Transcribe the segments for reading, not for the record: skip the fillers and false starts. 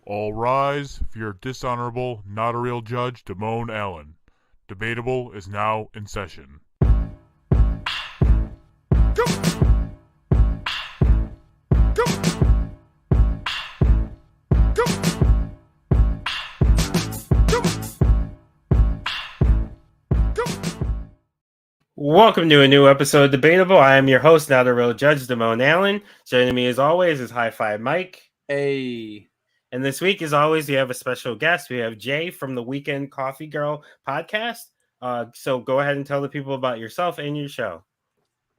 All rise for your dishonorable, not a real judge, Damone Allen. Debatable is now in session. Welcome to a new episode of Debatable. I am your host, not a real judge, Damone Allen. Joining me as always is High Five Mike. Hey. And this week, as always, we have a special guest. We have Jay from the Weekend Coffee Girl podcast. So go ahead and tell the people about yourself and your show.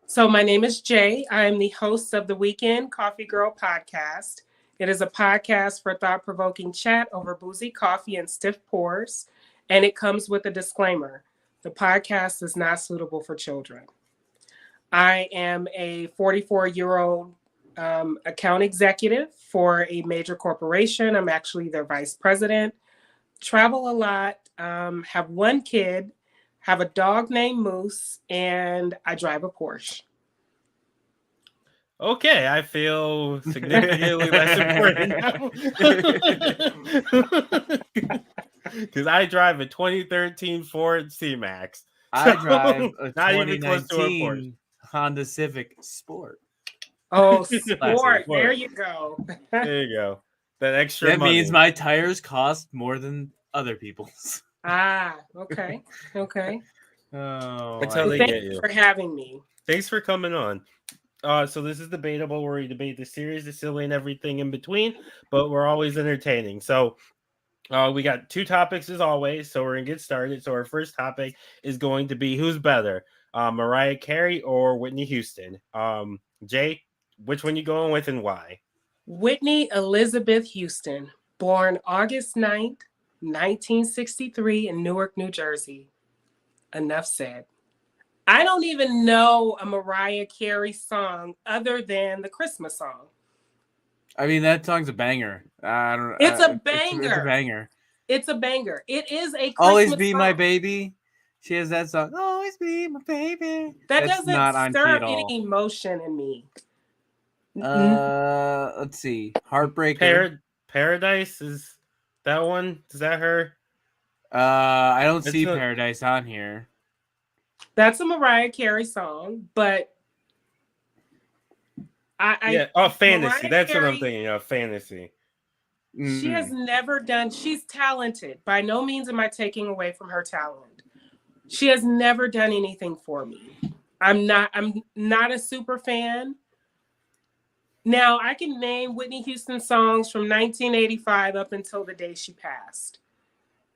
So my name is Jay. I am the host of the Weekend Coffee Girl podcast. It is a podcast for thought-provoking chat over boozy coffee and stiff pours. And it comes with a disclaimer. The podcast is not suitable for children. I am a 44-year-old account executive for a major corporation. I'm actually their vice president. Travel a lot, have one kid, have a dog named Moose, and I drive a Porsche. Okay, I feel significantly less important now. Because I drive a 2013 Ford C-Max. I drive a not even close to a 2019 Honda Civic Sport. Oh, sport. There you go. There you go. That extra That money. means my tires cost more than other people's. Okay. Oh, That's how they get you. Thanks for having me. Thanks for coming on. So this is Debatable, where we debate the series, the silly, and everything in between, but we're always entertaining. So we got two topics as always, so we're going to get started. So our first topic is going to be who's better, Mariah Carey or Whitney Houston? Jay, which one you going with and why? Whitney Elizabeth Houston, born August 9th, 1963 in Newark, New Jersey. Enough said. I don't even know a Mariah Carey song other than the Christmas song. I mean, that song's a banger. It's a banger. It's a banger. It's a banger. It is a Christmas Always Be song. My Baby. She has that song. Always Be My Baby. That That's not doesn't on key stir at all. any emotion in me. Let's see. Heartbreaker. Paradise, is that one? Is that her? I don't see Paradise on here. That's a Mariah Carey song, but Fantasy. Mariah That's Carey, what I'm thinking of. Fantasy. She has never done. She's talented. By no means am I taking away from her talent. She has never done anything for me. I'm not a super fan. Now I can name Whitney Houston songs from 1985 up until the day she passed.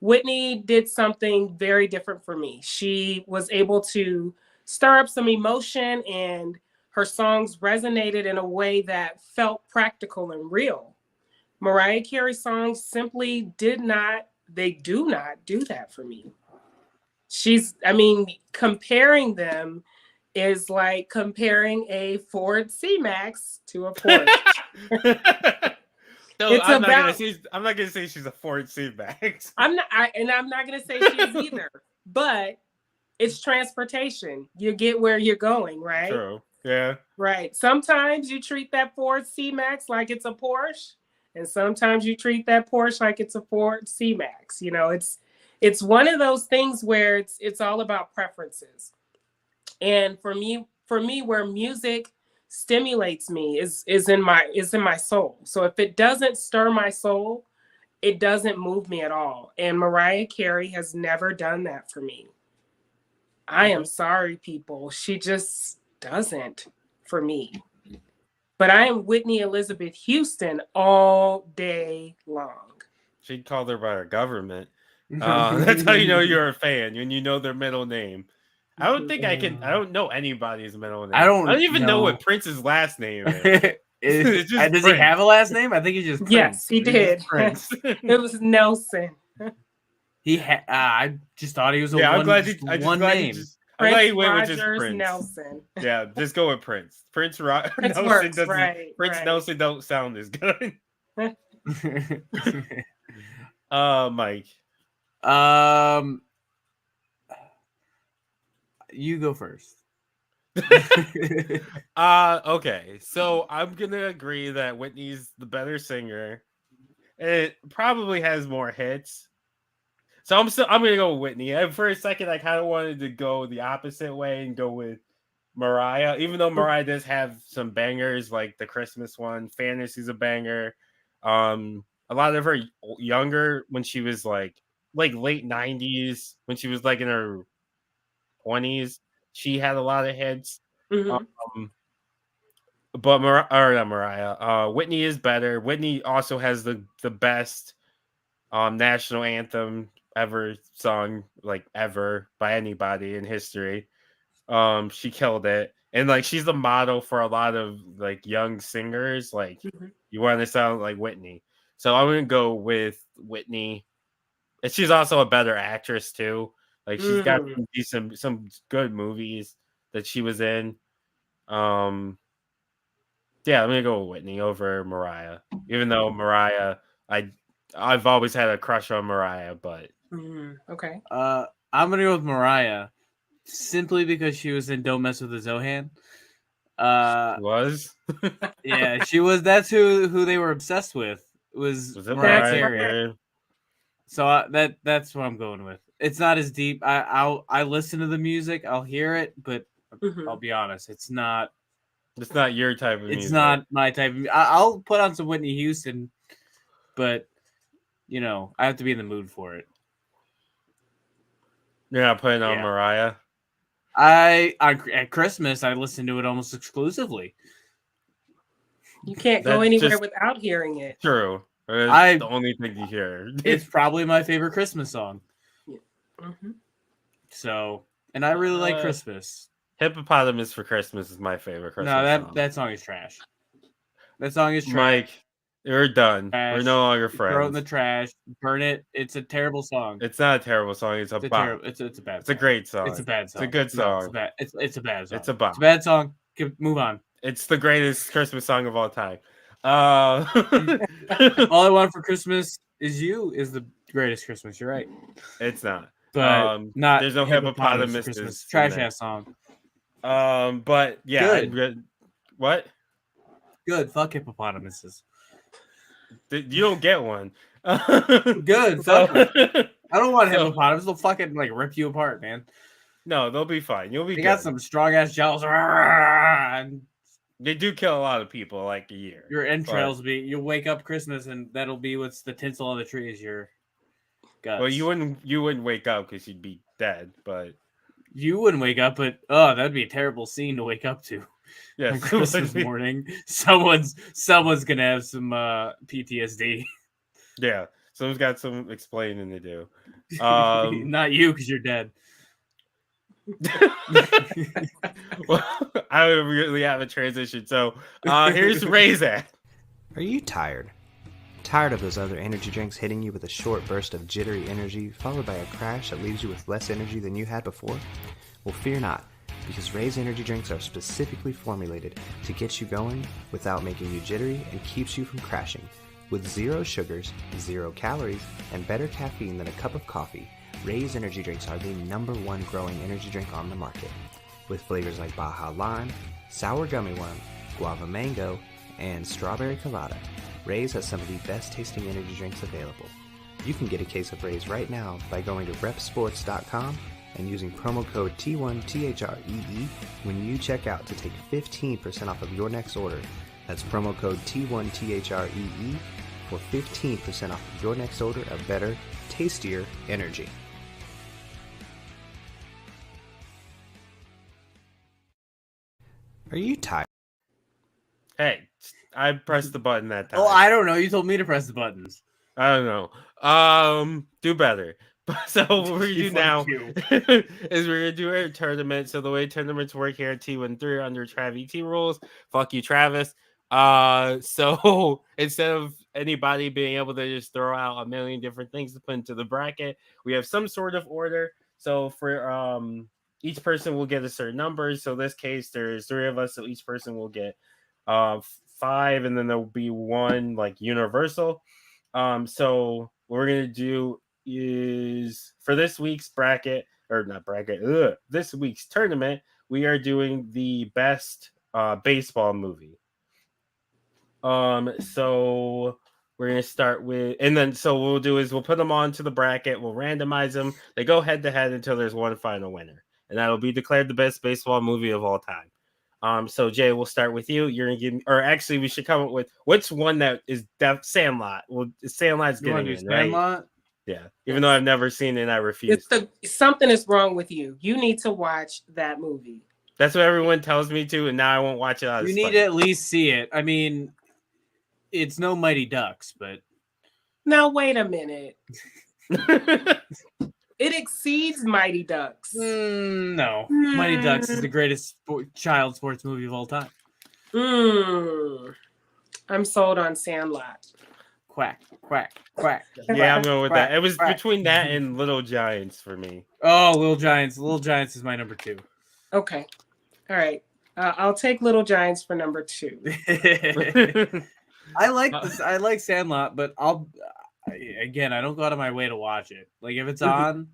Whitney did something very different for me. She was able to stir up some emotion, and her songs resonated in a way that felt practical and real. Mariah Carey songs simply do not do that for me. Comparing them is like comparing a Ford C-Max to a Porsche. No, I'm not gonna say she's a Ford C-Max. I'm not gonna say she is either. But it's transportation. You get where you're going, right? True. Yeah. Right. Sometimes you treat that Ford C-Max like it's a Porsche, and sometimes you treat that Porsche like it's a Ford C-Max. You know, it's one of those things where it's all about preferences. And for me, where music stimulates me is in my soul. So if it doesn't stir my soul, it doesn't move me at all. And Mariah Carey has never done that for me. I am sorry, people. She just doesn't for me. But I am Whitney Elizabeth Houston all day long. She'd call her by her government. That's how you know you're a fan, when you know their middle name. I don't know anybody's middle name. I don't even know what Prince's last name is. Does he have a last name? I think he just Prince. Yes, he did. Prince. It was Nelson. I just thought he was one name. I'm glad he went Rogers with just Prince. Nelson. Yeah, just go with Prince. Prince Nelson works, doesn't. right, Prince right. Nelson don't sound as good. Mike. You go first. Okay, so I'm gonna agree that Whitney's the better singer. It probably has more hits. So I'm gonna go with Whitney. And for a second, I kind of wanted to go the opposite way and go with Mariah, even though Mariah does have some bangers like the Christmas one. Fantasy's a banger. A lot of her younger when she was like late 90s, when she was like in her 20s, she had a lot of hits. But not Mariah. Whitney is better. Whitney also has the best national anthem ever sung, like ever by anybody in history. She killed it, and like she's the model for a lot of like young singers. Like you want to sound like Whitney, so I'm gonna go with Whitney. And she's also a better actress too. Like she's got some good movies that she was in. Yeah, I'm gonna go with Whitney over Mariah. Even though Mariah, I've always had a crush on Mariah, but okay. I'm gonna go with Mariah simply because she was in Don't Mess with the Zohan. She was? Yeah, she was. That's who they were obsessed with. Was it Mariah Carey? So that's what I'm going with. It's not as deep. I listen to the music, I'll hear it, but I'll be honest, it's not. It's not your type of music. It's not my type of. I'll put on some Whitney Houston, but you know I have to be in the mood for it. You're not putting on Mariah. At Christmas I listen to it almost exclusively. You can't go anywhere without hearing it. True. It's the only thing you hear. It's probably my favorite Christmas song. Yeah. So, and I really like Christmas. Hippopotamus for Christmas is my favorite Christmas song. That song is trash. That song is trash. Mike, you're done. Trash. We're no longer friends. Throw it in the trash. Burn it. It's a terrible song. It's not a terrible song. It's a bop. It's a bad song. It's a great song. It's a bad song. It's a good song. No, it's a bad song. It's a bop. It's a bad song. Move on. It's the greatest Christmas song of all time. All I Want for Christmas is You is the greatest Christmas. You're right. It's not. But not. There's no hippopotamus. Christmas. Trash ass song. But yeah. Good. What? Good. Fuck hippopotamuses. You don't get one. Good. Fuck it. I don't want hippopotamus. They'll fucking like rip you apart, man. No, they'll be fine. You'll be. They got some strong ass jaws. And they do kill a lot of people like a year. Your entrails will be. You'll wake up Christmas and that'll be what's the tinsel on the tree is your guts. Well, you wouldn't wake up because you'd be dead, but you wouldn't wake up. But that'd be a terrible scene to wake up to. Yeah, on Christmas morning. Someone's gonna have some PTSD. Yeah, someone's got some explaining to do. Not you, because you're dead. Well, I don't really have a transition. So here's Ray's ad. Are you tired? Tired of those other energy drinks hitting you with a short burst of jittery energy, followed by a crash that leaves you with less energy than you had before? Well, fear not, because Ray's energy drinks are specifically formulated to get you going without making you jittery and keeps you from crashing. With 0 sugars, 0 calories, and better caffeine than a cup of coffee, Ray's energy drinks are the #1 growing energy drink on the market. With flavors like Baja Lime, Sour Gummy Worm, Guava Mango, and Strawberry Colada, Ray's has some of the best tasting energy drinks available. You can get a case of Ray's right now by going to repsports.com and using promo code T1THREE when you check out to take 15% off of your next order. That's promo code T1THREE for 15% off of your next order of better, tastier energy. Are you tired? Hey, I pressed the button that time. Oh, I don't know. You told me to press the buttons. I don't know. Do better. So what we're gonna do now is we're gonna do a tournament. So the way tournaments work here at T13 under TravET rules. Fuck you, Travis. So instead of anybody being able to just throw out a million different things to put into the bracket, we have some sort of order. So for each person will get a certain number. So in this case, there's 3 of us, so each person will get 5, and then there'll be 1 like universal. So what we're gonna do is for this week's bracket, or not bracket, this week's tournament, we are doing the best baseball movie. So We're going to start with, and then so what we'll do is we'll put them onto the bracket. We'll randomize them. They go head to head until there's one final winner, and that'll be declared the best baseball movie of all time. So Jay, we'll start with you. You're gonna give me, or actually, we should come up with what's one that is Sandlot. Well, Sandlot's getting in, Sandlot? Right? Yeah. Even though I've never seen it, I refuse. Something is wrong with you. You need to watch that movie. That's what everyone tells me to, and now I won't watch it. You need to at least see it. I mean, it's no Mighty Ducks, but now wait a minute. It exceeds Mighty Ducks. No. Mighty Ducks is the greatest child sports movie of all time. I'm sold on Sandlot. Quack, quack, quack. Yeah, I'm going with that. It was between that and Little Giants for me. Oh, Little Giants. Little Giants is my number 2. Okay. All right. I'll take Little Giants for number 2. I like Sandlot, but I don't go out of my way to watch it. Like if it's on,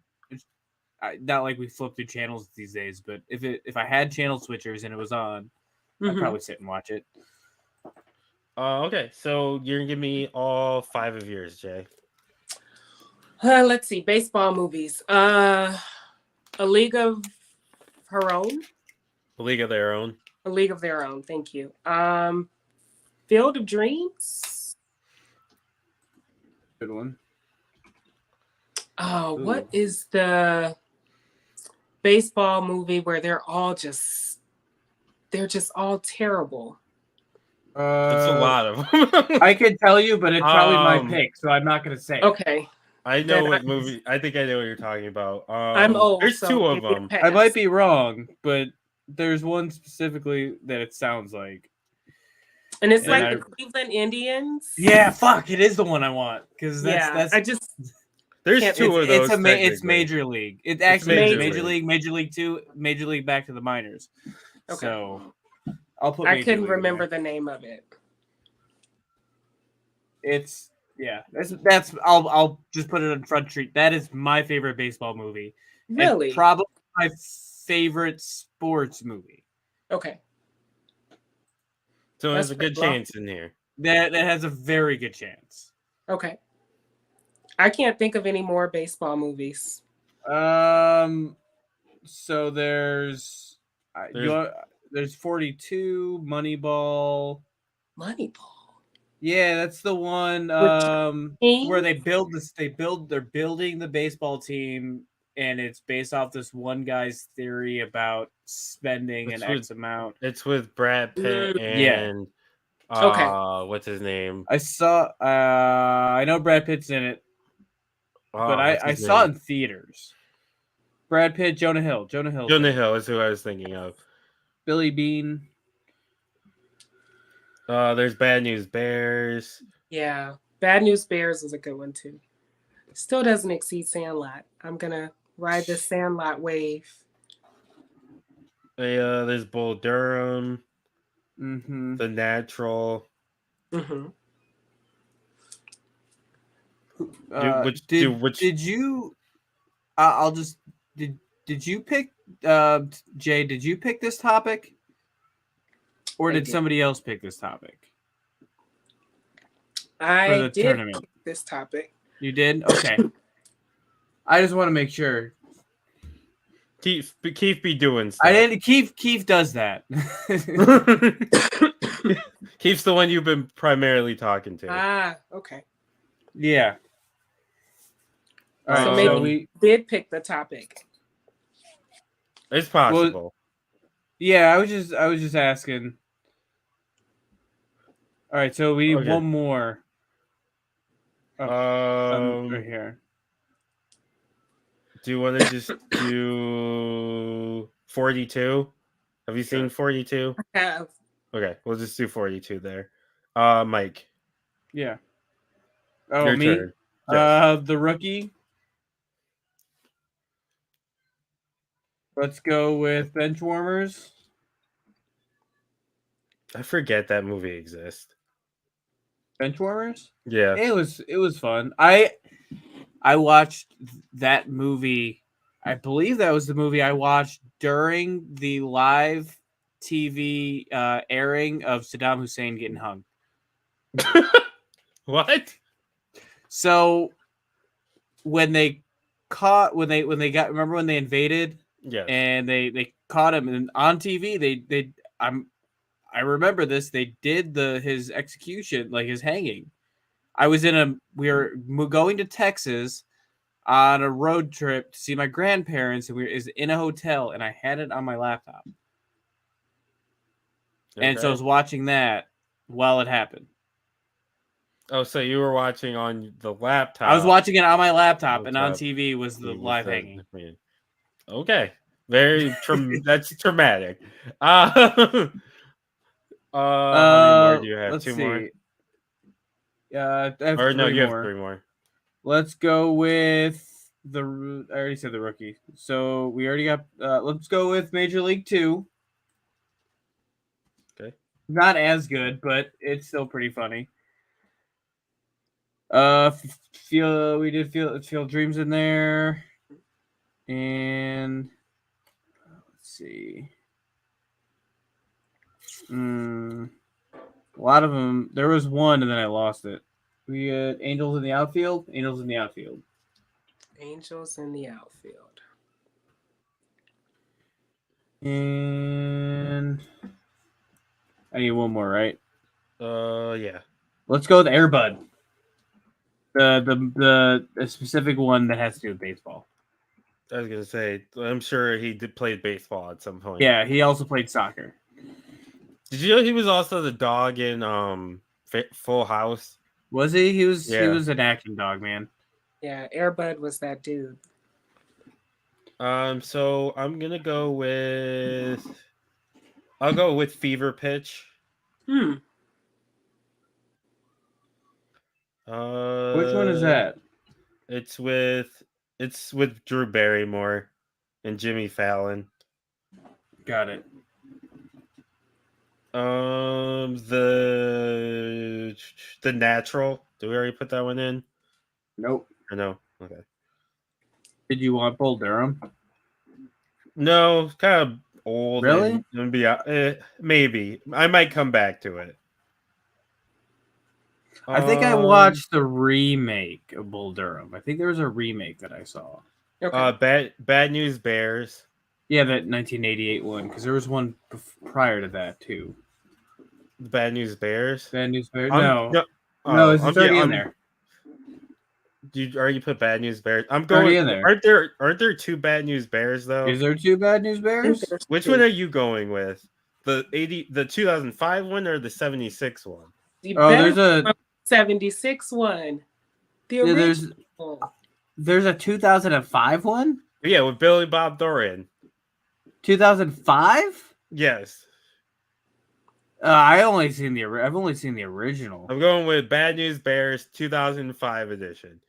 not like we flip through channels these days, but if I had channel switchers and it was on, I'd probably sit and watch it. Okay, so you're gonna give me all 5 of yours, Jay. Let's see, baseball movies. A League of Her Own. A League of Their Own. A League of Their Own. Thank you. Field of Dreams. Good one. Oh, what is the baseball movie where they're just all terrible? That's a lot of them. I could tell you, but it's probably my pick, so I'm not going to say. Okay. I know what movie. I think I know what you're talking about. I'm old. There's so 2 of them. I might be wrong, but there's one specifically that it sounds like. And it's like the Cleveland Indians. Yeah, fuck! It is the one I want because that's. There's 2 of those. It's Major League. It's actually Major League, Major League 2, Major League back to the minors. Okay. So I'll put. I couldn't remember the name of it. It's that's. I'll just put it on Front Street. That is my favorite baseball movie. Really? And probably my favorite sports movie. Okay. So there's a good chance in here. That has a very good chance. Okay. I can't think of any more baseball movies. So there's 42, Moneyball. Moneyball. Yeah, that's the one where they're building the baseball team, and it's based off this one guy's theory about spending X amount. It's with Brad Pitt and what's his name? I know Brad Pitt's in it, but I saw it in theaters. Brad Pitt, Jonah Hill. Jonah Hill is who I was thinking of. Billy Bean. There's Bad News Bears. Yeah, Bad News Bears is a good one too. Still doesn't exceed Sandlot. I'm gonna ride the Sandlot wave. There's Bull Durham. Mm-hmm. The Natural. Mm-hmm. Did you? Did you pick? Jay, did you pick this topic? Or did somebody else pick this topic? I did pick this topic. You did? Okay. I just want to make sure. Keith be doing stuff. I didn't. Keith does that. Keith's the one you've been primarily talking to. Ah, okay. Yeah. All right, so maybe we did pick the topic. It's possible. Well, yeah, I was just asking. All right, so we need one more. Right here. Do you want to just do 42? Have you seen 42? I have. Okay, we'll just do 42 there. Mike. Yeah. Oh, your me? Turn. Yes. The Rookie. Let's go with Benchwarmers. I forget that movie exists. Benchwarmers? Yeah. It was fun. I watched that movie. I believe that was the movie I watched during the live TV airing of Saddam Hussein getting hung. What? So when they remember when they invaded? Yes. And they caught him, and on TV I remember this. They did his execution, like his hanging. We were going to Texas on a road trip to see my grandparents, and is in a hotel, and I had it on my laptop. Okay. And so I was watching that while it happened. Oh, so you were watching on the laptop? I was watching it on my laptop, and on TV was the live hanging. Okay, that's traumatic. How many more do you have? Let's 2 see. more? I have Or no, three you have more. 3 more. Let's go with I already said the rookie. So we already got. Let's go with Major League 2. Okay. Not as good, but it's still pretty funny. Field Dreams in there, and let's see. A lot of them. There was one, and then I lost it. We had Angels in the Outfield. Angels in the Outfield. And I need one more, right? Yeah. Let's go with Air Bud. The specific one that has to do with baseball. I was gonna say, I'm sure he did play baseball at some point. Yeah, he also played soccer. Did you know he was also the dog in Full House? Was he? He was. Yeah. He was an action dog, man. Yeah, Air Bud was that dude. So I'm gonna go with. I'll go with Fever Pitch. Which one is that? It's with Drew Barrymore and Jimmy Fallon. Got it. The Natural. Did we already put that one in? Nope. Or no? Okay. Did you want Bull Durham? No, kind of old. Really? Maybe I might come back to it. I think I watched the remake of Bull Durham. I think there was a remake that I saw. Okay. Bad News Bears. Yeah, that 1988 one, because there was one prior to that too. Bad News Bears. Bad News Bears. No, it's already in there. You already put Bad News Bears. I'm Already going. in there. Aren't there 2 Bad News Bears though? Is there 2 Bad News Bears? Which one are you going with? The 2005 one or the 76 one? There's a 76 one. The original. There's a 2005 one. Yeah, with Billy Bob Thornton. 2005? Yes. I've only seen the original. I'm going with Bad News Bears 2005 edition.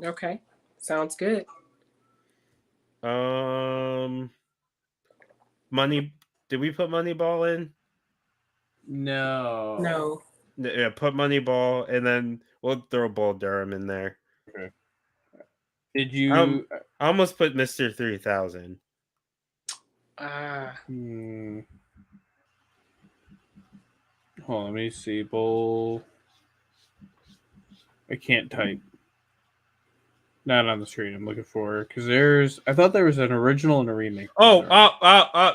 Okay, sounds good. Money. Did we put Moneyball in? No. Yeah, put Moneyball, and then we'll throw Bull Durham in there. Okay. Did you? I almost put Mr. 3000. Hold on, let me see. Bull. I can't type. Not on the screen. I'm looking for because I thought there was an original and a remake. Nope. I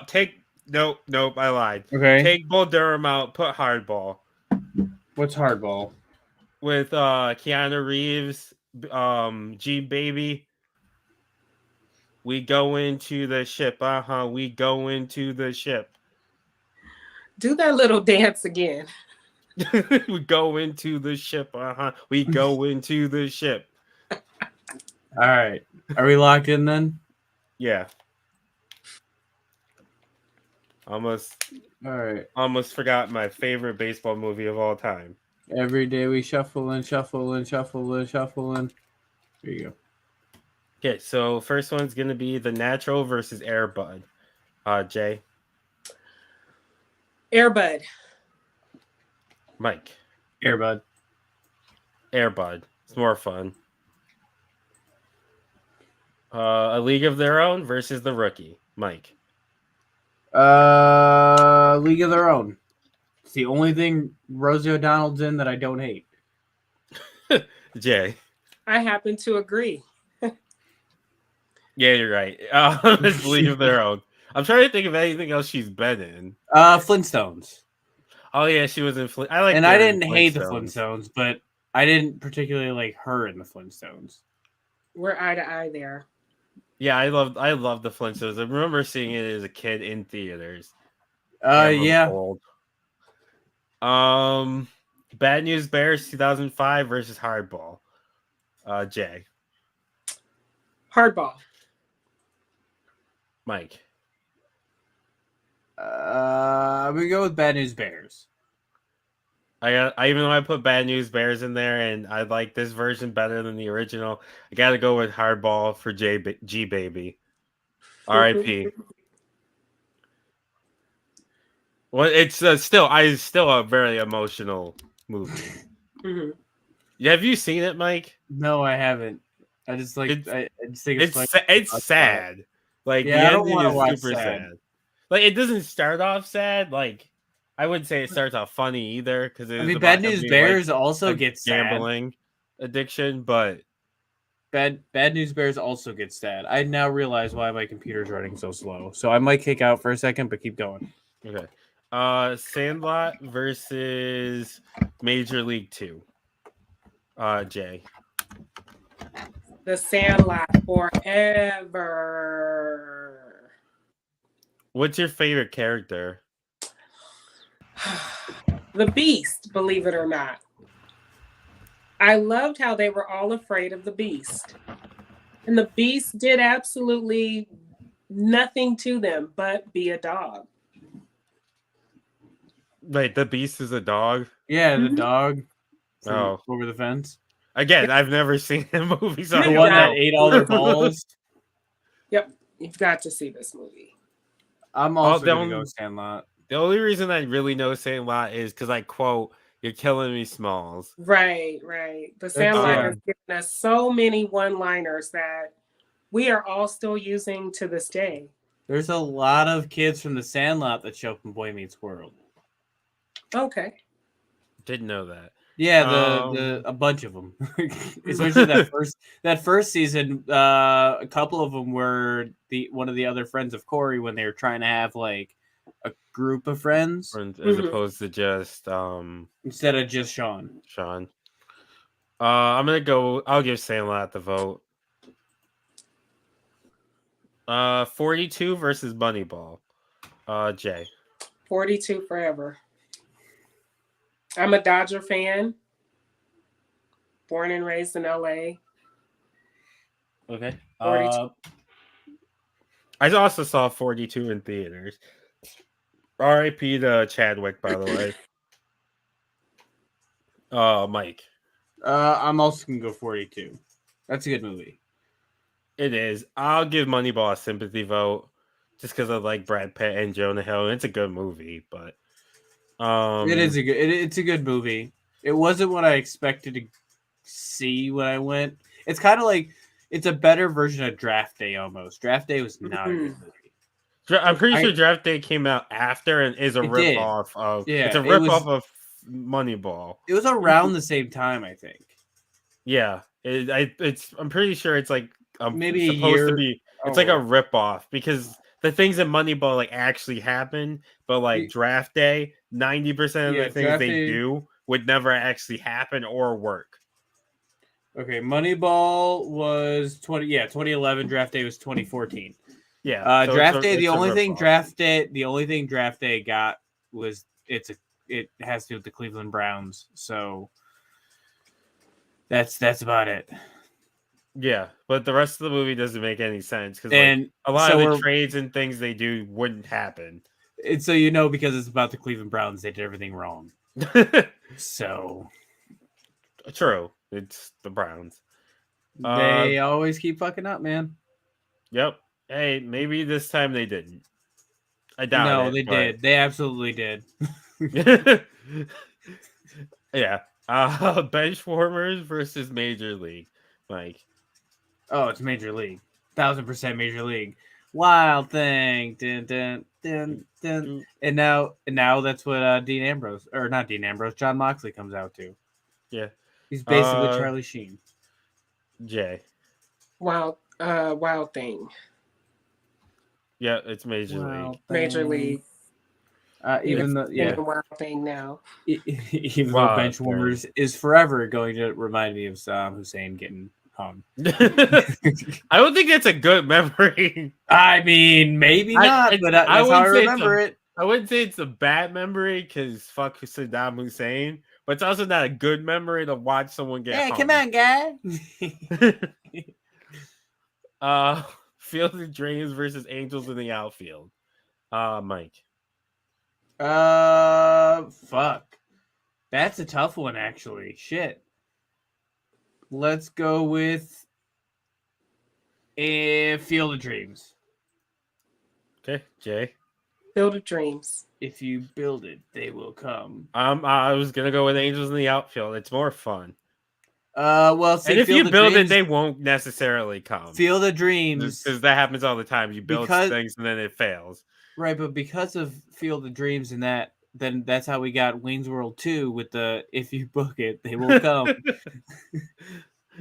lied. Okay. Take Bull Durham out. Put Hardball. What's Hardball? With Keanu Reeves, G Baby. We go into the ship. We go into the ship. Do that little dance again. We go into the ship. We go into the ship. All right. Are we locked in then? Yeah. Almost. All right. Almost forgot my favorite baseball movie of all time. Every day we shuffle and shuffle and shuffle and shuffle and. There you go. Okay, so first one's gonna be The Natural versus Air Bud. Jay. Air Bud. Mike. Air Bud. Air Bud. It's more fun. A League of Their Own versus The Rookie. Mike. League of Their Own. It's the only thing Rosie O'Donnell's in that I don't hate. Jay. I happen to agree. Yeah, you're right. Let's leave their own. I'm trying to think of anything else she's been in. Flintstones. Oh yeah, she was in. I and I didn't hate the Flintstones, but I didn't particularly like her in the Flintstones. We're eye to eye there. Yeah, I love the Flintstones. I remember seeing it as a kid in theaters. Yeah. Old. Bad News Bears 2005 versus Hardball. Jay. Hardball. Mike. I'm gonna go with Bad News Bears. I even though I put Bad News Bears in there and I like this version better than the original, I gotta go with Hardball for G Baby. R.I.P. Well, it's still a very emotional movie. Mm-hmm. Have you seen it, Mike? No, I haven't. I just like I just think it's sad. Like yeah, the I don't ending want to is watch super sad. sad. Like it doesn't start off sad. Like I wouldn't say it starts off funny either because I mean, Bad News Bears also gets gambling addiction, but Bad News Bears also gets sad. I now realize why my computer's running so slow. So I might kick out for a second, but keep going. Okay. Sandlot versus Major League 2. Jay. The Sandlot forever. What's your favorite character? The Beast, believe it or not. I loved how they were all afraid of the Beast. And the Beast did absolutely nothing to them but be a dog. Wait, the Beast is a dog? Yeah, the dog over the fence. Again, I've never seen the movie. So The one that ate all their balls. Yep, you've got to see this movie. I'm also going to go Sandlot. The only reason I really know Sandlot is because I quote, "You're killing me, Smalls." Right. The Sandlot has given us so many one-liners that we are all still using to this day. There's a lot of kids from the Sandlot that show up in Boy Meets World. Okay. Didn't know that. Yeah, a bunch of them, especially that first season. A couple of them were one of the other friends of Corey when they were trying to have like a group of friends as opposed to just instead of just Sean. I'm gonna go. I'll give Sandlot the vote. 42 versus Moneyball. Jay. 42 forever. I'm a Dodger fan. Born and raised in LA. Okay. 42. I also saw 42 in theaters. R.I.P. to Chadwick, by the way. Mike. I'm also gonna go 42. That's a good movie. It is. I'll give Moneyball a sympathy vote just because I like Brad Pitt and Jonah Hill. It's a good movie, but it's a good movie. It wasn't what I expected to see when I went. It's kind of like it's a better version of Draft Day almost. Draft Day was not a good movie. I'm pretty sure Draft Day came out after and is a rip-off of it's a rip-off of Moneyball. It was around the same time, I think. Yeah. I'm pretty sure it's like maybe supposed a year. To be it's like a rip-off because the things in Moneyball like actually happen, but like Draft Day, 90% of the things they do would never actually happen or work. Okay, Moneyball was 2011. Draft Day was 2014. Yeah, Draft Day. The only thing Draft Day got was it has to do with the Cleveland Browns. So that's about it. Yeah, but the rest of the movie doesn't make any sense because a lot of the trades and things they do wouldn't happen. And so because it's about the Cleveland Browns, they did everything wrong. So true, it's the Browns. They always keep fucking up, man. Yep. Hey, maybe this time they didn't. I doubt it. No, they did. They absolutely did. Yeah. Benchwarmers versus Major League. Mike. Oh, it's Major League. 1000% Major League. Wild thing. Dun, dun, dun, dun. And now that's what John Moxley comes out to. Yeah. He's basically Charlie Sheen. Jay. Wild Thing. Yeah, it's Major League. Major League. Even though, the Wild Thing now. Even though Benchwarmers is forever going to remind me of Saddam Hussein getting hung. I don't think that's a good memory. I mean, maybe not, but that's how I remember it. I wouldn't say it's a bad memory because fuck Saddam Hussein, but it's also not a good memory to watch someone get hung. Come on, guy. Field of Dreams versus Angels in the Outfield. Mike. Fuck. That's a tough one, actually. Shit. Let's go with Field of Dreams. Okay, Jay. Field of Dreams. If you build it, they will come. I was gonna go with Angels in the Outfield. It's more fun. Well, see, and if you build it, they won't necessarily come. Field of Dreams, because that happens all the time. You build things and then it fails. Right, but because of Field of Dreams and that, then that's how we got Wayne's World 2 with the "if you book it, they will come."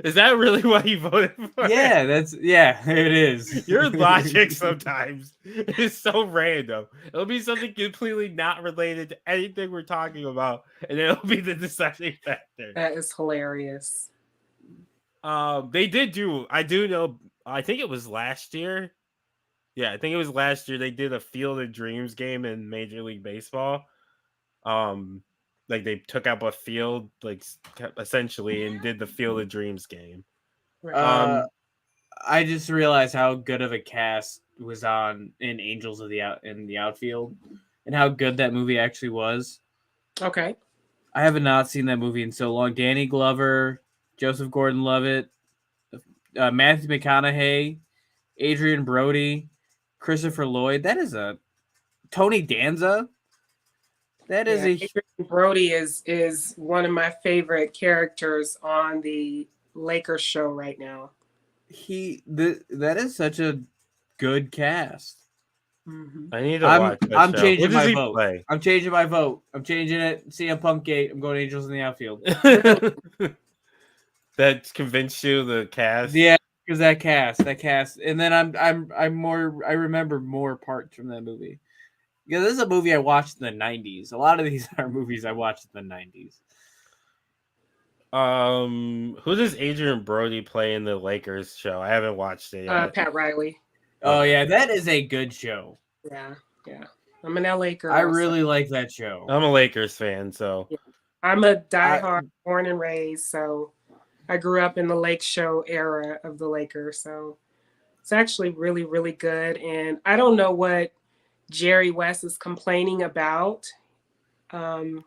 Is that really what you voted for? Yeah, it is. Your logic sometimes is so random. It'll be something completely not related to anything we're talking about, and it'll be the deciding factor. That is hilarious. They did do. I do know. I think it was last year. Yeah, I think it was last year. They did a Field of Dreams game in Major League Baseball. Like they took up a field, like essentially, and did the Field of Dreams game. I just realized how good of a cast was in Angels in the Outfield, and how good that movie actually was. Okay. I have not seen that movie in so long. Danny Glover, Joseph Gordon-Levitt, Matthew McConaughey, Adrian Brody, Christopher Lloyd. That is a Tony Danza. That is Adrian Brody is one of my favorite characters on the Lakers show right now. That is such a good cast. Mm-hmm. I need to watch that I'm show. changing my vote. I'm changing my vote. I'm changing it. CM Punk gate. I'm going Angels in the Outfield. That convinced you, the cast? Yeah, because that cast, and then I remember more parts from that movie. Yeah, this is a movie I watched in the 90s. A lot of these are movies I watched in the 90s. Who does Adrian Brody play in the Lakers show? I haven't watched it yet. Pat Riley. Oh yeah, that is a good show. Yeah. I'm an LA girl. I really like that show. I'm a Lakers fan, so I'm a diehard, born and raised. So I grew up in the Lake Show era of the Lakers. So it's actually really, really good. And I don't know what Jerry West is complaining about.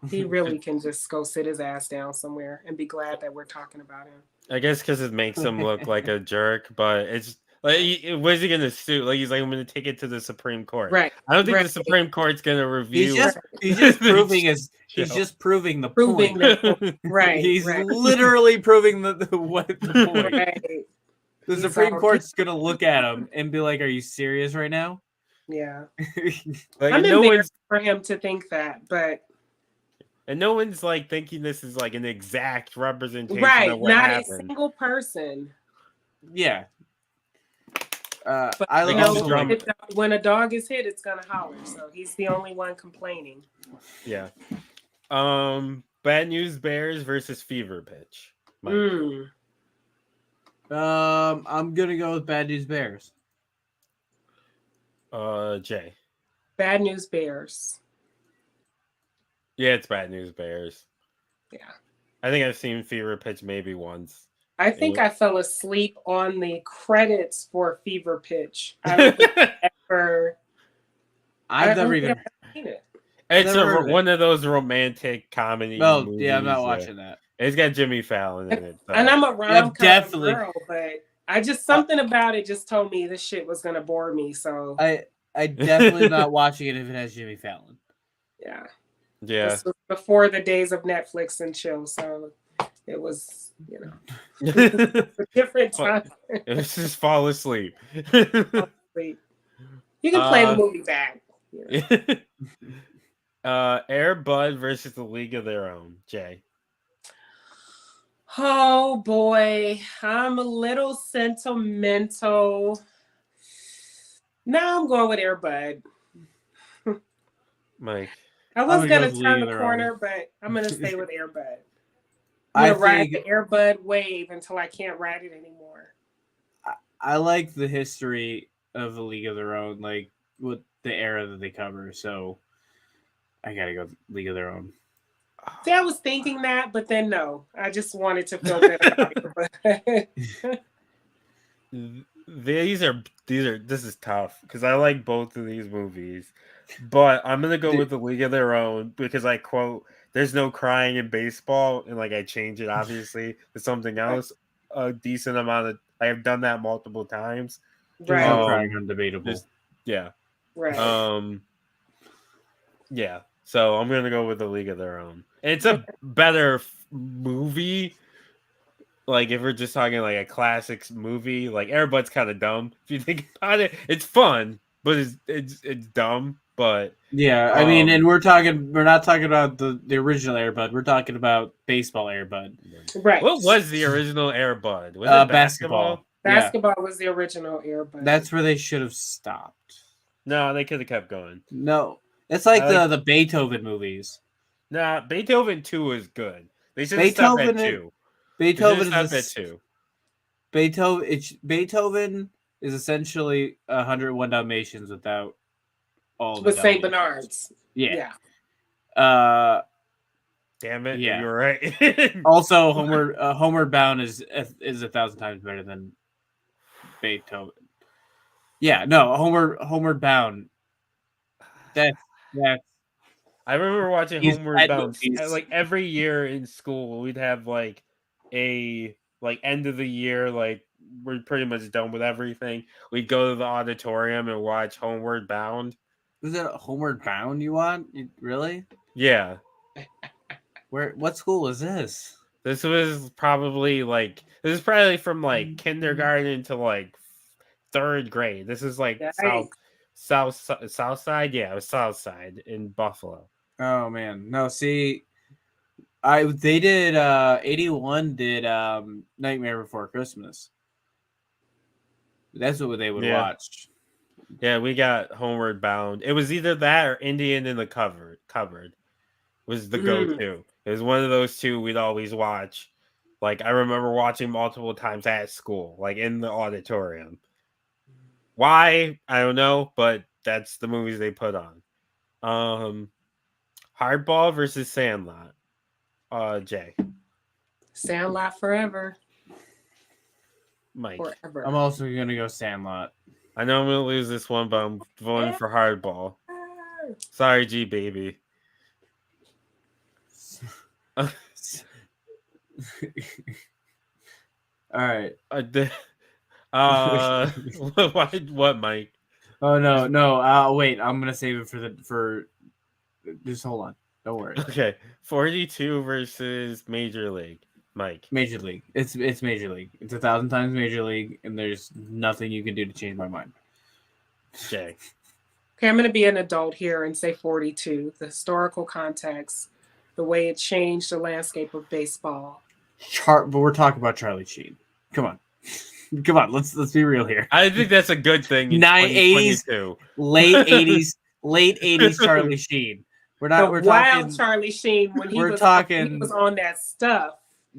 He really can just go sit his ass down somewhere and be glad that we're talking about him. I guess because it makes him look like a jerk, but it's like, where's he gonna sue? Like, he's like, I'm gonna take it to the Supreme Court. Right. I don't think the Supreme Court's gonna review. He's just proving the point. Right. He's literally proving the point. Right. The Supreme Court's gonna look at him and be like, "Are you serious right now?" Yeah. Like, I'm embarrassed for him to think that, but. And no one's like thinking this is like an exact representation of what not happened. A single person. Yeah. But I love when a dog is hit, it's gonna holler. So he's the only one complaining. Yeah. Bad News Bears versus Fever Pitch. I'm gonna go with Bad News Bears. Jay. Bad News Bears. Yeah, it's Bad News Bears. Yeah. I think I've seen Fever Pitch maybe once. I think I fell asleep on the credits for Fever Pitch. I've never even seen it. It's one of those romantic comedy movies. Yeah, I'm not watching that. It's got Jimmy Fallon in it. And I'm a rom-com girl, but I just something about it just told me this shit was gonna bore me. So I definitely not watching it if it has Jimmy Fallon. Yeah. Yeah. This was before the days of Netflix and chill, so it was, a different time. It was just fall asleep. You can play the movie back. Air Bud versus the League of Their Own. Jay. Oh boy, I'm a little sentimental. Now I'm going with Air Bud. Mike. I was gonna go turn League the of Their corner, Own. but I'm gonna stay with Air Bud. I I'm gonna ride think the Air Bud wave until I can't ride it anymore. I like the history of the League of Their Own, like with the era that they cover. So I gotta go League of Their Own. See, I was thinking that, but then no, I just wanted to feel good about it. This is tough because I like both of these movies, but I'm gonna go with the League of Their Own because I quote, "There's no crying in baseball," and like I change it obviously to something else. A decent amount of I have done that multiple times. There's no Right. crying on Debatable. Yeah. Right. Yeah. So I'm gonna go with the League of Their Own. It's a better movie. Like if we're just talking like a classics movie, like Air Bud's kind of dumb. If you think about it, it's fun, but it's dumb. But Yeah, I mean, and we're not talking about the original Air Bud. We're talking about baseball Air Bud. Right. What was the original Air Bud? Was it basketball? Basketball was the original Air Bud. That's where they should have stopped. No, they could have kept going. No, it's like the Beethoven movies. Nah, Beethoven 2 is good. They should have stopped at 2. Beethoven is essentially 101 Dalmatians without all the with Saint Bernards. Yeah. Damn it! Yeah, you're right. Also, Homeward Bound is 1,000 times better than Beethoven. Yeah, no, Homeward Bound. That's. I remember watching Homeward Bound. movies. Like every year in school, we'd have like a end of the year, like we're pretty much done with everything. We'd go to the auditorium and watch Homeward Bound. Is it Homeward Bound you want? Really? Yeah. What school was this? This was probably from like kindergarten to like 3rd grade. This is like south side. Yeah, it was south side in Buffalo. Oh man, no. See, they did 81 did Nightmare Before Christmas. That's what they would watch. Yeah, we got Homeward Bound. It was either that or Indian in the Cupboard was the go-to. It was one of those two we'd always watch. Like I remember watching multiple times at school, like in the auditorium. Why? I don't know, but that's the movies they put on. Hardball versus Sandlot. Jay. Sandlot forever. Mike. Forever. I'm also gonna go Sandlot. I know I'm gonna lose this one, but I'm voting for Hardball. Sorry, G baby. All right. What, Mike? Oh no. Wait. I'm gonna save it for. Just hold on. Don't worry. Okay, 42 versus Major League. Mike. Major League. It's Major League. It's 1,000 times Major League, and there's nothing you can do to change my mind. Jay. Okay, I'm going to be an adult here and say 42. The historical context, the way it changed the landscape of baseball. But we're talking about Charlie Sheen. Come on. Let's be real here. I think that's a good thing. 80s, late 80s Charlie Sheen. We're talking Charlie Sheen when he was on that stuff.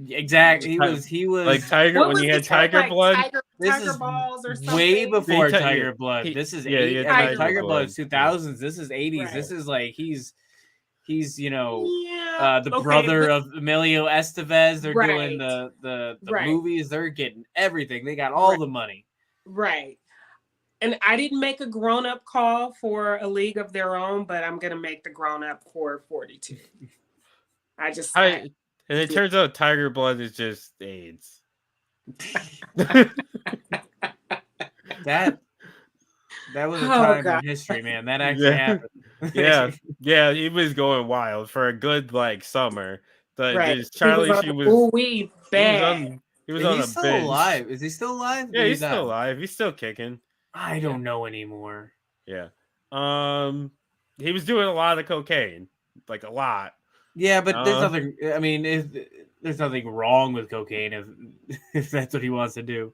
Exactly. He was like Tiger when he had Tiger Blood. Tiger Balls or something. Way before Tiger Blood. This is Tiger Blood 2000s. This is 80s. Right. This is like he's the brother of Emilio Estevez. They're doing the movies. They're getting everything. They got all the money. Right. And I didn't make a grown-up call for a League of Their Own, but I'm gonna make the grown-up for 42. And it turns out Tiger Blood is just AIDS. That was a time in history, man. That actually happened. Yeah, he was going wild for a good summer. But Charlie, he was on a binge. Alive? Is he still alive? Yeah, he's still alive. He's still kicking. I don't know anymore. Yeah. He was doing a lot of cocaine, a lot. Yeah, but there's nothing. I mean, there's nothing wrong with cocaine if that's what he wants to do.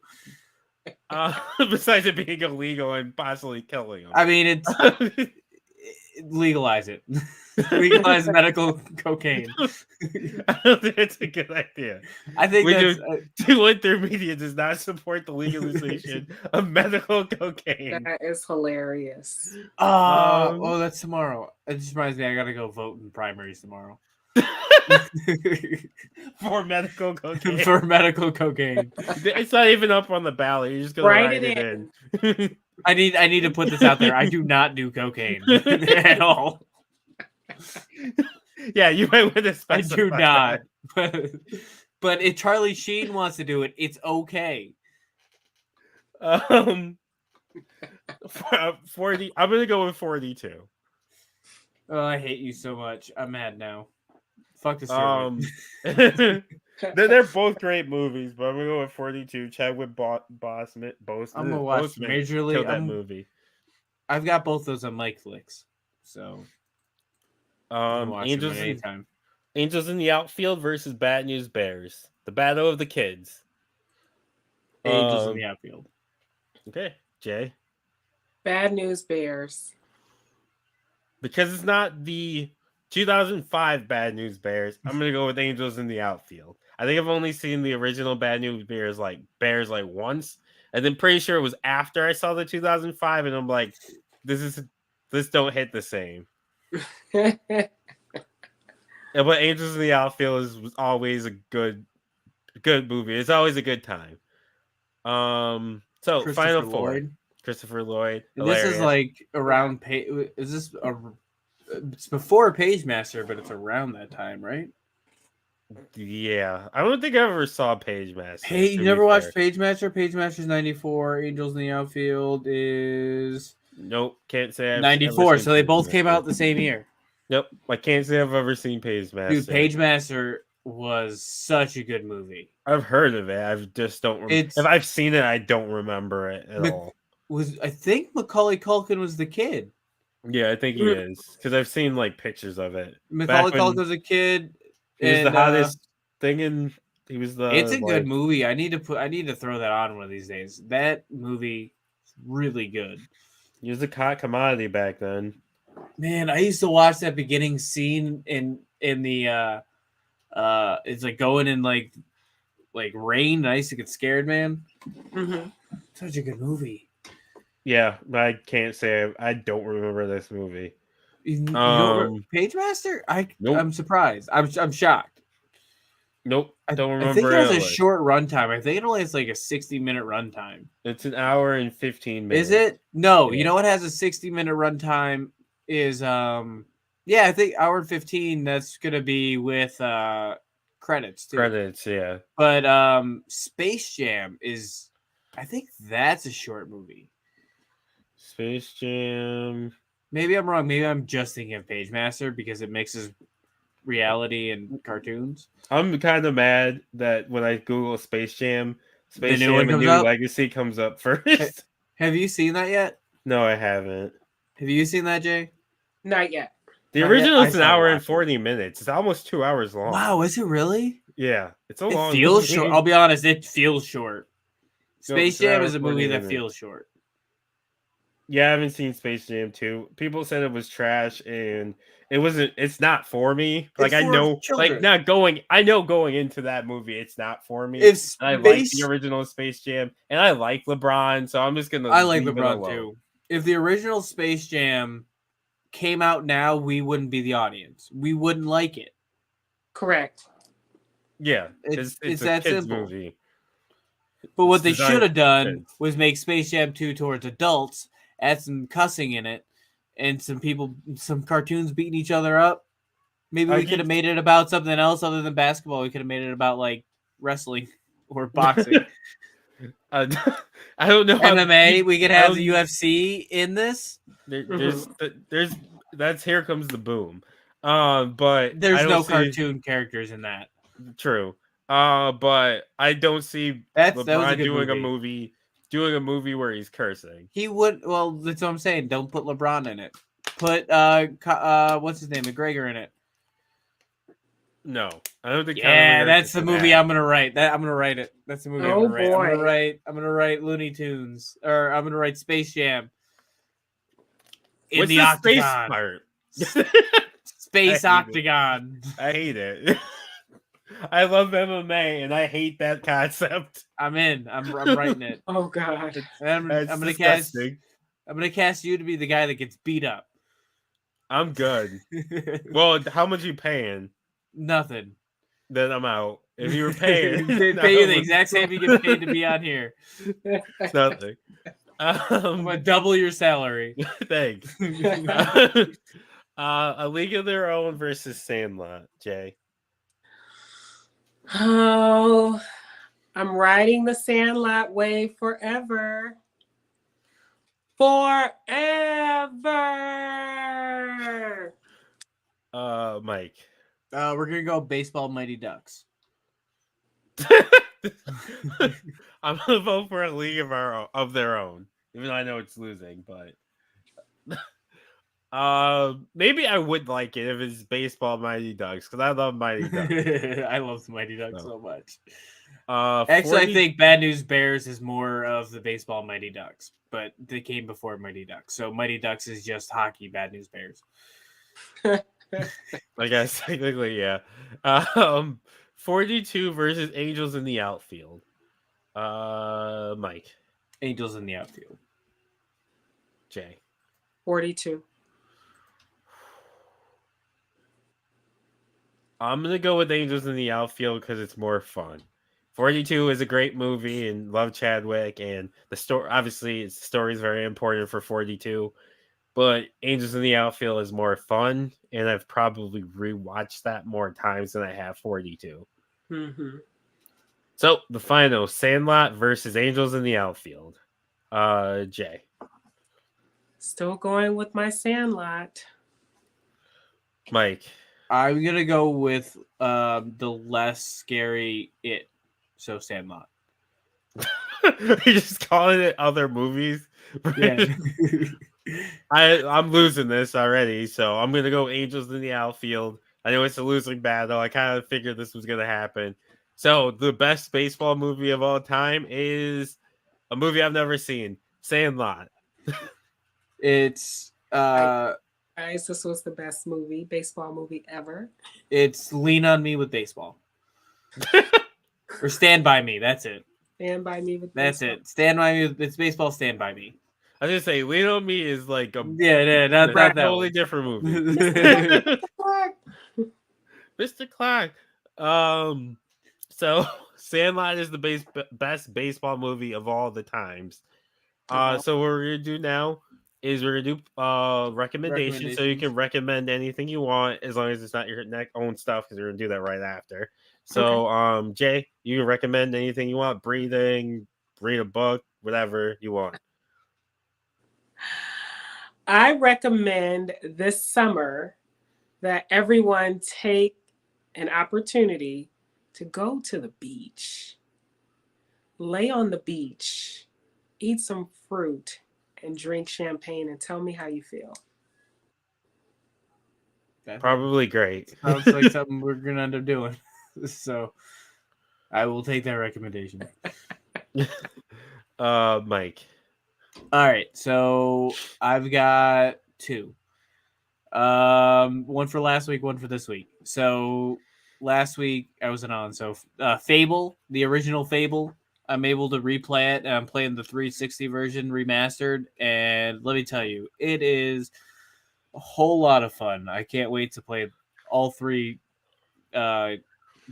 Besides it being illegal and possibly killing him. I mean, it's legalize it. Legalize medical cocaine. I don't think it's a good idea. I think that's 213 Media does not support the legalization of medical cocaine. That is hilarious. Oh, that's tomorrow. It just reminds me, I gotta go vote in primaries tomorrow. For medical cocaine. For medical cocaine. It's not even up on the ballot. You're just gonna write it in. I need to put this out there. I do not do cocaine at all. Yeah, you might want to I do not. But if Charlie Sheen wants to do it, it's okay. 40. I'm gonna go with 42. Oh, I hate you so much. I'm mad now. Fuck this. They're both great movies, but I'm gonna go with 42. Chadwick Boseman. I'm gonna watch Major League. That movie. I've got both those on Mike Flicks, so Angels in the Outfield versus Bad News Bears. The battle of the kids. Angels in the Outfield. Okay, Jay. Bad News Bears. Because it's not the 2005 Bad News Bears, I'm gonna go with Angels in the Outfield. I think I've only seen the original Bad News Bears like once, and then pretty sure it was after I saw the 2005, and I'm like, this don't hit the same. Yeah, but Angels in the Outfield was always a good movie. It's always a good time. So Final Four. Christopher Lloyd. This is like around is this it's before Page Master, but it's around that time, right? Yeah. I don't think I ever saw Page Master. You never watched Page Master? Page Master's 94. Angels in the Outfield is nope. Can't say I've 94. So they both came out the same year. Nope. I can't say I've ever seen Page Master. Dude, Page Master was such a good movie. I've heard of it. I just don't remember. If I've seen it, I don't remember it at all. I think Macaulay Culkin was the kid. Yeah, I think he is. Because I've seen like pictures of it. Macaulay Culkin was a kid. He was the hottest thing in. He was the. It's a good movie. I need to throw that on one of these days. That movie is really good. He was a hot commodity back then. Man, I used to watch that beginning scene in the it's like going in like rain, and I used to get scared, man. Mm-hmm. Such a good movie. Yeah, I can't say I don't remember this movie. You don't remember Page Master? Nope. I'm surprised. I'm shocked. Nope, I don't remember. I think it has a short runtime. I think it only has like a 60-minute runtime. It's an hour and 15 minutes. Is it? No, yeah. You know what has a 60-minute runtime is I think hour and 15. That's gonna be with credits too. Credits, yeah. But Space Jam is, I think that's a short movie. Space Jam. Maybe I'm wrong. Maybe I'm just thinking of Page Master because it mixes reality and cartoons. I'm kind of mad that when I Google Space Jam, A New Legacy comes up first. Have you seen that yet? No, I haven't. Have you seen that, Jay? Not yet. The original is an hour and 40 minutes. It's almost 2 hours long. Wow, is it really? Yeah, it's a long. It feels short. I'll be honest, it feels short. Space No, Jam is a movie that feels short. Yeah, I haven't seen Space Jam 2. People said it was trash, and it wasn't. It's not for me. Like I know, children. I know going into that movie, it's not for me. I like the original Space Jam, and I like LeBron, so I'm just gonna. I like LeBron too. If the original Space Jam came out now, we wouldn't be the audience. We wouldn't like it. Correct. Yeah, it's that kids simple. Movie. But what they should have done was make Space Jam 2 towards adults, add some cussing in it, and some cartoons beating each other up. Maybe we could have made it about something else other than basketball. We could have made it about like wrestling or boxing. I don't know. MMA. We could have the UFC in this. There's Here Comes the Boom. But there's no cartoon characters in that. True. But I don't see LeBron doing a movie where he's cursing. He would. Well, that's what I'm saying. Don't put LeBron in it. Put what's his name, McGregor in it. No, I don't think. Yeah, that's the movie I'm gonna write. I'm gonna write it. That's the movie I'm gonna write. Boy. I'm gonna write Looney Tunes, or I'm gonna write Space Jam. What's the Octagon. Space part? Space Octagon. I hate it. I love MMA and I hate that concept. I'm in. I'm writing it. Oh god. I'm gonna cast you to be the guy that gets beat up. I'm good. Well, how much you paying? Nothing. Then I'm out. If you were paying, pay you the exact same you get paid to be on here. Nothing. I'm gonna double your salary. Thanks. A League of Their Own versus Sandlot, Jay. Oh, I'm riding the Sandlot wave forever. Forever. Mike. We're gonna go baseball Mighty Ducks. I'm gonna vote for a League of Their Own, even though I know it's losing. But maybe I would like it if it's baseball Mighty Ducks because I love Mighty Ducks. I love the Mighty Ducks so much. Actually, I think Bad News Bears is more of the baseball Mighty Ducks, but they came before Mighty Ducks. So Mighty Ducks is just hockey. Bad News Bears. I guess technically, yeah. 42 versus Angels in the Outfield. Mike. Angels in the Outfield. Jay. 42. I'm gonna go with Angels in the Outfield because it's more fun. 42 is a great movie and love Chadwick, and the story obviously the story is very important for 42. But Angels in the Outfield is more fun, and I've probably rewatched that more times than I have 42. Mm-hmm. So the final, Sandlot versus Angels in the Outfield. Jay. Still going with my Sandlot. Mike. I'm gonna go with the less scary It. So Sandlot. You're just calling it other movies. Yeah. I'm losing this already, so I'm gonna go Angels in the Outfield. I know it's a losing battle. I kind of figured this was gonna happen. So the best baseball movie of all time is a movie I've never seen, Sandlot. It's this was the best baseball movie ever. It's Lean on Me with baseball. Or Stand By Me, that's it. Stand By Me with That's baseball. it. Stand By Me, it's baseball, Stand By Me. I was gonna say, Lean on Me is like a not that totally different movie. Mr. Clark. So Sandlot is the best baseball movie of all the times. So what we're gonna do now is we're gonna do recommendations. So you can recommend anything you want as long as it's not your own stuff, because we're gonna do that right after. So Jay, you can recommend anything you want, breathing, read a book, whatever you want. I recommend this summer that everyone take an opportunity to go to the beach, lay on the beach, eat some fruit, and drink champagne, and tell me how you feel. Probably great. Sounds like something we're gonna end up doing. So I will take that recommendation. Mike. All right, so I've got two. One for last week, one for this week. So last week I wasn't on. So Fable, the original Fable, I'm able to replay it. I'm playing the 360 version remastered, and let me tell you, it is a whole lot of fun. I can't wait to play all three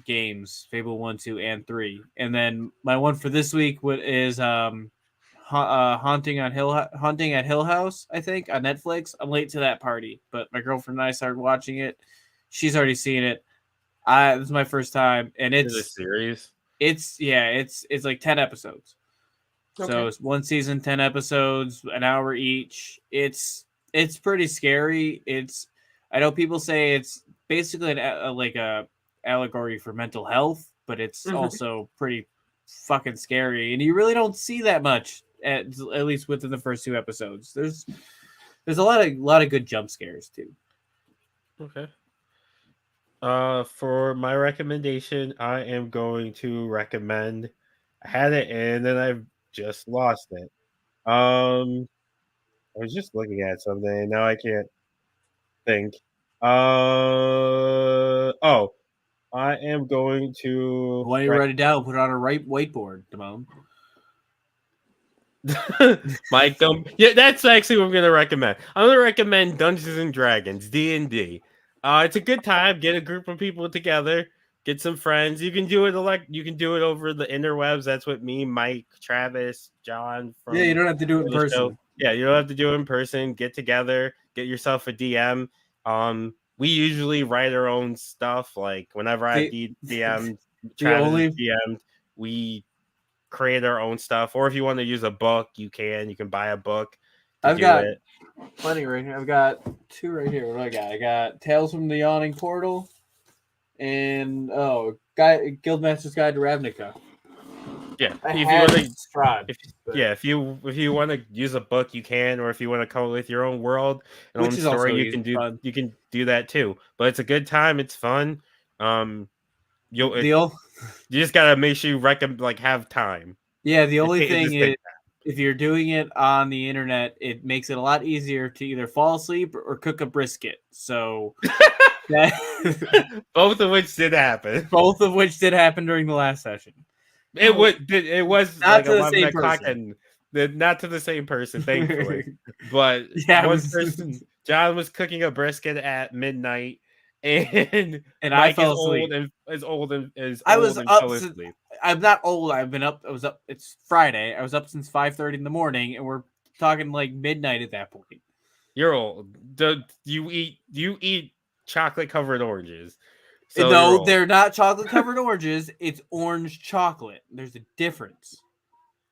games, Fable 1, 2, and 3. And then my one for this week is Haunting at Hill House, I think, on Netflix. I'm late to that party, but my girlfriend and I started watching it. She's already seen it. This is my first time, and it's a series. It's like 10 episodes. Okay. So it's one season, 10 episodes, an hour each. It's pretty scary. I know people say it's basically like a allegory for mental health, but it's also pretty fucking scary, and you really don't see that much at least within the first 2 episodes. There's a lot of good jump scares too. Okay. For my recommendation, I am going to recommend. I had it and then I've just lost it. I was just looking at something and now I can't think. Oh, I am going to. Why don't you write it down? Put it on a whiteboard, Damone. Mike, yeah, that's actually what I'm gonna recommend. I'm gonna recommend Dungeons and Dragons D&D. It's a good time. Get a group of people together. Get some friends. You can do it over the interwebs. That's what me, Mike, Travis, John. Yeah, you don't have to do it in person. Yeah, you don't have to do it in person. Get together. Get yourself a DM. We usually write our own stuff. Like whenever I DM, Travis DM, we create our own stuff. Or if you want to use a book, you can buy a book. I've got plenty right here. I've got 2 right here. What do I got? I got Tales from the Yawning Portal and Guildmaster's Guide to Ravnica. Yeah, if you want to use a book, you can, or if you want to come up with your own world and own story, you can do that too. But it's a good time. It's fun. You just gotta make sure you have time. Yeah, the only thing is, if you're doing it on the internet, it makes it a lot easier to either fall asleep or cook a brisket. So, both of which did happen. Both of which did happen during the last session. It was not to the same person. Not to the same person, thankfully. But John was cooking a brisket at midnight. And I fell asleep. I'm not old. I've been up. I was up. It's Friday. I was up since 5:30 in the morning, and we're talking like midnight at that point. You're old. You eat chocolate covered oranges. So no, they're not chocolate covered oranges. It's orange chocolate. There's a difference.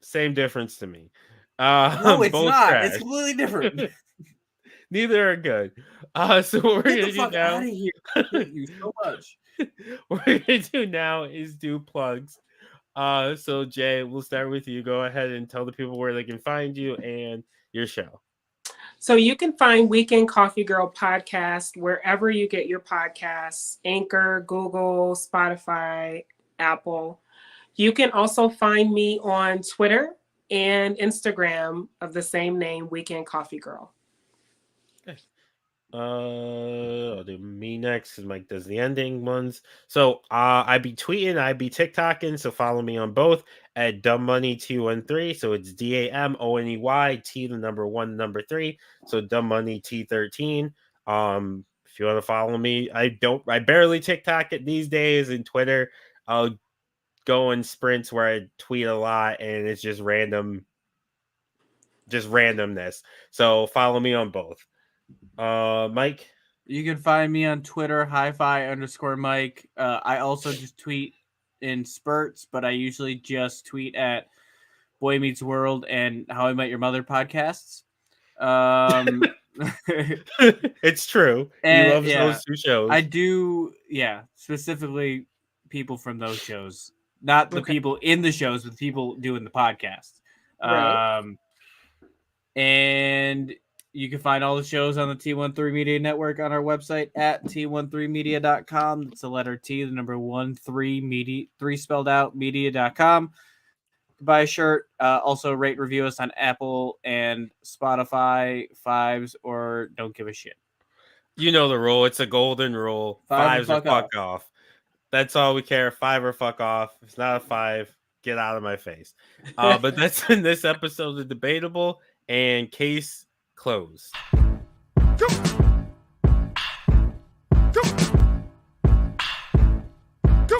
Same difference to me. No, it's not. Trash. It's completely different. Neither are good. So what we're gonna do now? Out of here. I hate you so much. What we're gonna do now is do plugs. So Jay, we'll start with you. Go ahead and tell the people where they can find you and your show. So you can find Weekend Coffee Girl podcast wherever you get your podcasts: Anchor, Google, Spotify, Apple. You can also find me on Twitter and Instagram of the same name, Weekend Coffee Girl. I'll do me next because Mike does the ending ones. So I be tweeting, I be TikToking, so follow me on both at dumbmoney213. So it's DAMONEY T the number 1 number 3. So dumbmoney T13. If you want to follow me, I barely TikTok it these days, and Twitter I'll go in sprints where I tweet a lot and it's just randomness. So follow me on both. Mike, you can find me on Twitter, hi-fi_Mike. I also just tweet in spurts, but I usually just tweet at Boy Meets World and How I Met Your Mother podcasts. It's true. He loves those 2 shows. I do, specifically people from those shows, not the people in the shows, but the people doing the podcast. Right. And you can find all the shows on the T13 Media Network on our website at t13media.com. It's the letter T, the number 13 media, 3 spelled out, media.com. Buy a shirt. Also rate, review us on Apple and Spotify, 5s, or don't give a shit. You know the rule. It's a golden rule. 5s or fuck off. That's all we care. 5 or fuck off. If it's not a 5, get out of my face. But that's in this episode of Debatable, and case closed. Go. Go. Go. Go.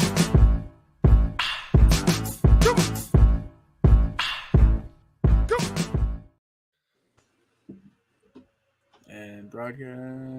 Go. And broadcast.